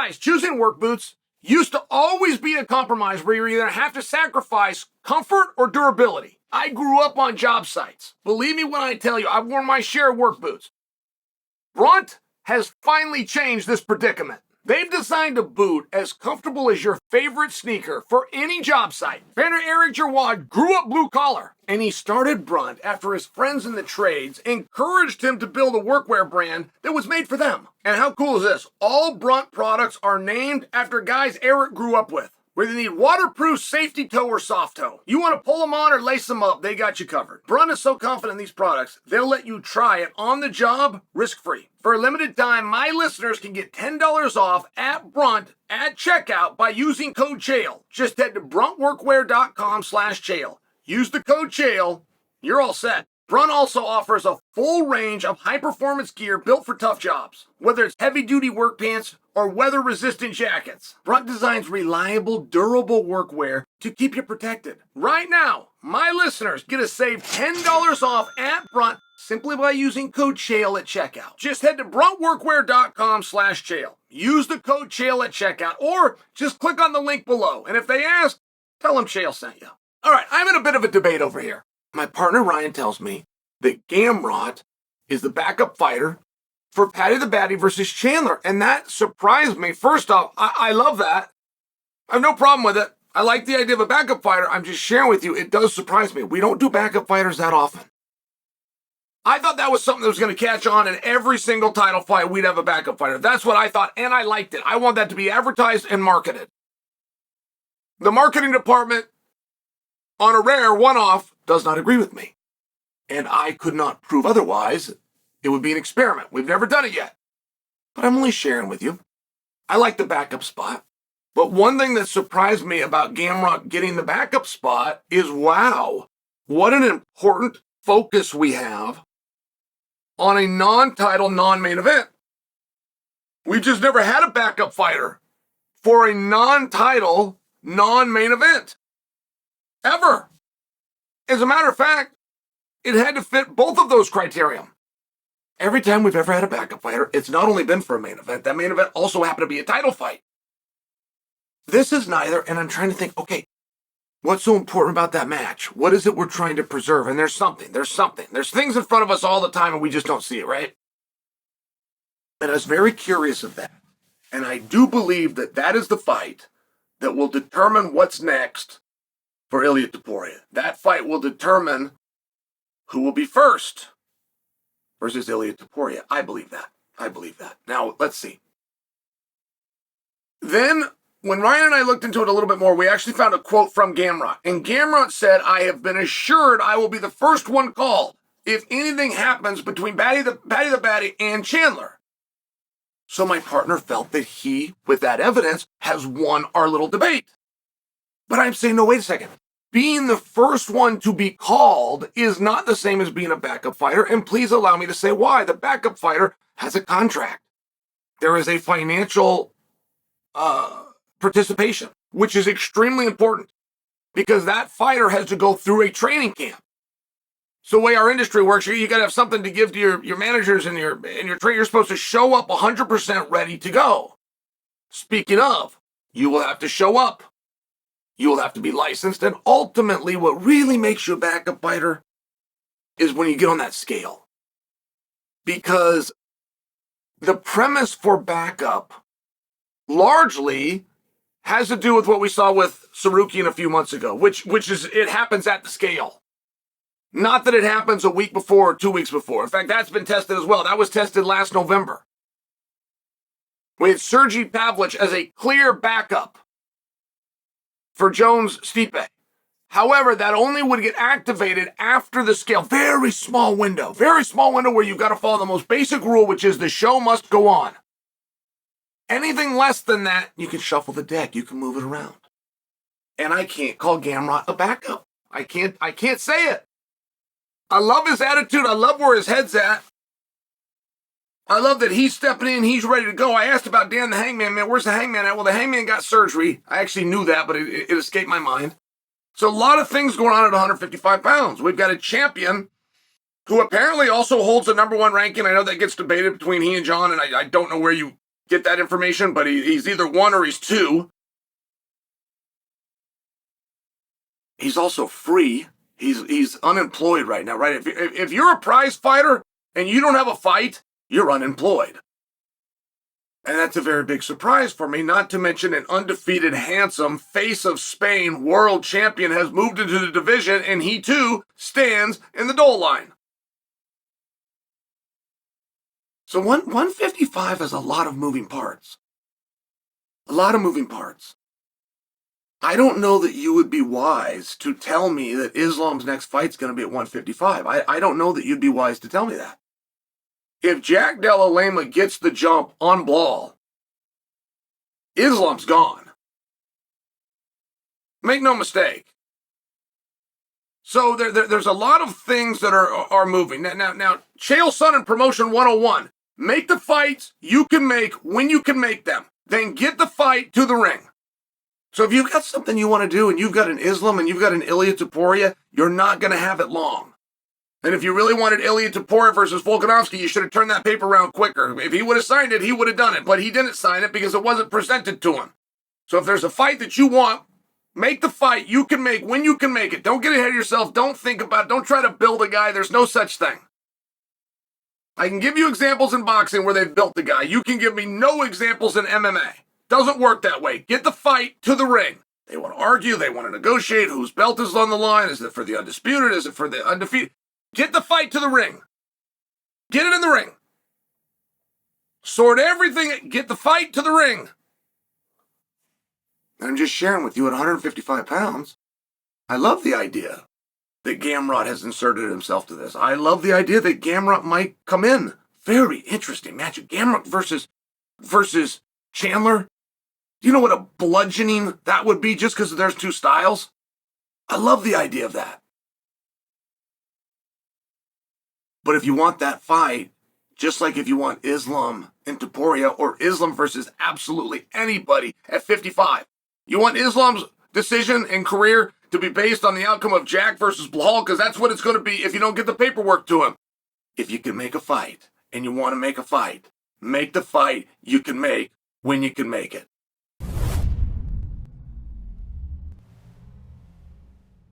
Guys, choosing work boots used to always be a compromise where you either have to sacrifice comfort or durability. I grew up on job sites. Believe me when I tell you, I've worn my share of work boots. Brunt has finally changed this predicament. They've designed a boot as comfortable as your favorite sneaker for any job site. Trainer Eric Gerwad grew up blue collar, and he started Brunt after his friends in the trades encouraged him to build a workwear brand that was made for them. And how cool is this? All Brunt products are named after guys Eric grew up with. Whether you need waterproof, safety toe, or soft toe, you want to pull them on or lace them up, they got you covered. Brunt is so confident in these products, they'll let you try it on the job, risk-free. For a limited time, my listeners can get $10 off at Brunt at checkout by using code Chael. Just head to bruntworkwear.com/Chael. Use the code Chael, you're all set. Brunt also offers a full range of high-performance gear built for tough jobs. Whether it's heavy-duty work pants or weather-resistant jackets, Brunt designs reliable, durable workwear to keep you protected. Right now, my listeners get a save $10 off at Brunt simply by using code Chael at checkout. Just head to bruntworkwear.com/Chael. Use the code Chael at checkout, or just click on the link below. And if they ask, tell them Chael sent you. All right, I'm in a bit of a debate over here. My partner Ryan tells me that Gamrot is the backup fighter for Paddy the Baddy versus Chandler. And that surprised me. First off, I love that. I have no problem with it. I like the idea of a backup fighter. I'm just sharing with you, it does surprise me. We don't do backup fighters that often. I thought that was something that was going to catch on in every single title fight. We'd have a backup fighter. That's what I thought, and I liked it. I want that to be advertised and marketed. The marketing department, on a rare one-off, does not agree with me. And I could not prove otherwise. It would be an experiment. We've never done it yet. But I'm only sharing with you. I like the backup spot. But one thing that surprised me about Gamrot getting the backup spot is, wow, what an important focus we have on a non-title, non-main event. We've just never had a backup fighter for a non-title, non-main event. Ever. As a matter of fact, it had to fit both of those criteria. Every time we've ever had a backup fighter, it's not only been for a main event, that main event also happened to be a title fight. This is neither, and I'm trying to think, okay, what's so important about that match? What is it we're trying to preserve? And there's something. There's things in front of us all the time, and we just don't see it, right? And I was very curious of that. And I do believe that that is the fight that will determine what's next for Ilia Topuria. That fight will determine who will be first versus Ilia Topuria. I believe that. Now, let's see. Then, when Ryan and I looked into it a little bit more, we actually found a quote from Gamrot. And Gamrot said, "I have been assured I will be the first one called if anything happens between Paddy the Baddy and Chandler." So my partner felt that he, with that evidence, has won our little debate. But I'm saying, no, wait a second. Being the first one to be called is not the same as being a backup fighter, and please allow me to say why. The backup fighter has a contract. There is a financial participation, which is extremely important because that fighter has to go through a training camp. So the way our industry works, you got to have something to give to your managers and your trainer. You're supposed to show up 100% ready to go. Speaking of, you will have to show up. You will have to be licensed, and ultimately what really makes you a backup fighter is when you get on that scale. Because the premise for backup largely has to do with what we saw with Sarukian a few months ago, which is it happens at the scale. Not that it happens a week before or 2 weeks before. In fact, that's been tested as well. That was tested last November. We had Sergey Pavlich as a clear backup for Jones Stipe. However, that only would get activated after the scale. Very small window where you've got to follow the most basic rule, which is the show must go on. Anything less than that, you can shuffle the deck, you can move it around. And I can't call Gamrot a backup. I can't say it. I love his attitude. I love where his head's at. I love that he's stepping in. He's ready to go. I asked about Dan the Hangman. Man, where's the Hangman at? Well, the Hangman got surgery. I actually knew that, but it escaped my mind. So a lot of things going on at 155 pounds. We've got a champion who apparently also holds the #1 ranking. I know that gets debated between he and Jon, and I don't know where you get that information, but he's either 1 or he's 2. He's also free. He's unemployed right now, right? If you're a prize fighter and you don't have a fight, you're unemployed. And that's a very big surprise for me, not to mention an undefeated, handsome face of Spain world champion has moved into the division, and he too stands in the goal line. So 155 has a lot of moving parts. A lot of moving parts. I don't know that you would be wise to tell me that Islam's next fight's going to be at 155. I don't know that you'd be wise to tell me that. If Jack Della Lema gets the jump on Blal, Islam's gone. Make no mistake. So there's a lot of things that are moving. Now, Chael Sonnen Promotion 101. Make the fights you can make when you can make them. Then get the fight to the ring. So if you've got something you want to do and you've got an Islam and you've got an Ilia Topuria, you're not going to have it long. And if you really wanted Ilia Topuria versus Volkanovski, you should have turned that paper around quicker. If he would have signed it, he would have done it. But he didn't sign it because it wasn't presented to him. So if there's a fight that you want, make the fight you can make when you can make it. Don't get ahead of yourself. Don't think about it. Don't try to build a guy. There's no such thing. I can give you examples in boxing where they've built the guy. You can give me no examples in MMA. Doesn't work that way. Get the fight to the ring. They want to argue. They want to negotiate. Whose belt is on the line? Is it for the undisputed? Is it for the undefeated? Get the fight to the ring. Get it in the ring. Sort everything. Get the fight to the ring. I'm just sharing with you at 155 pounds. I love the idea that Gamrot has inserted himself to this. I love the idea that Gamrot might come in. Very interesting matchup. Gamrot versus Chandler. Do you know what a bludgeoning that would be just because there's 2 styles? I love the idea of that. But if you want that fight, just like if you want Islam and Topuria or Islam versus absolutely anybody at 55, you want Islam's decision and career to be based on the outcome of Jack versus Blal, because that's what it's going to be if you don't get the paperwork to him. If you can make a fight and you want to make a fight, make the fight you can make when you can make it.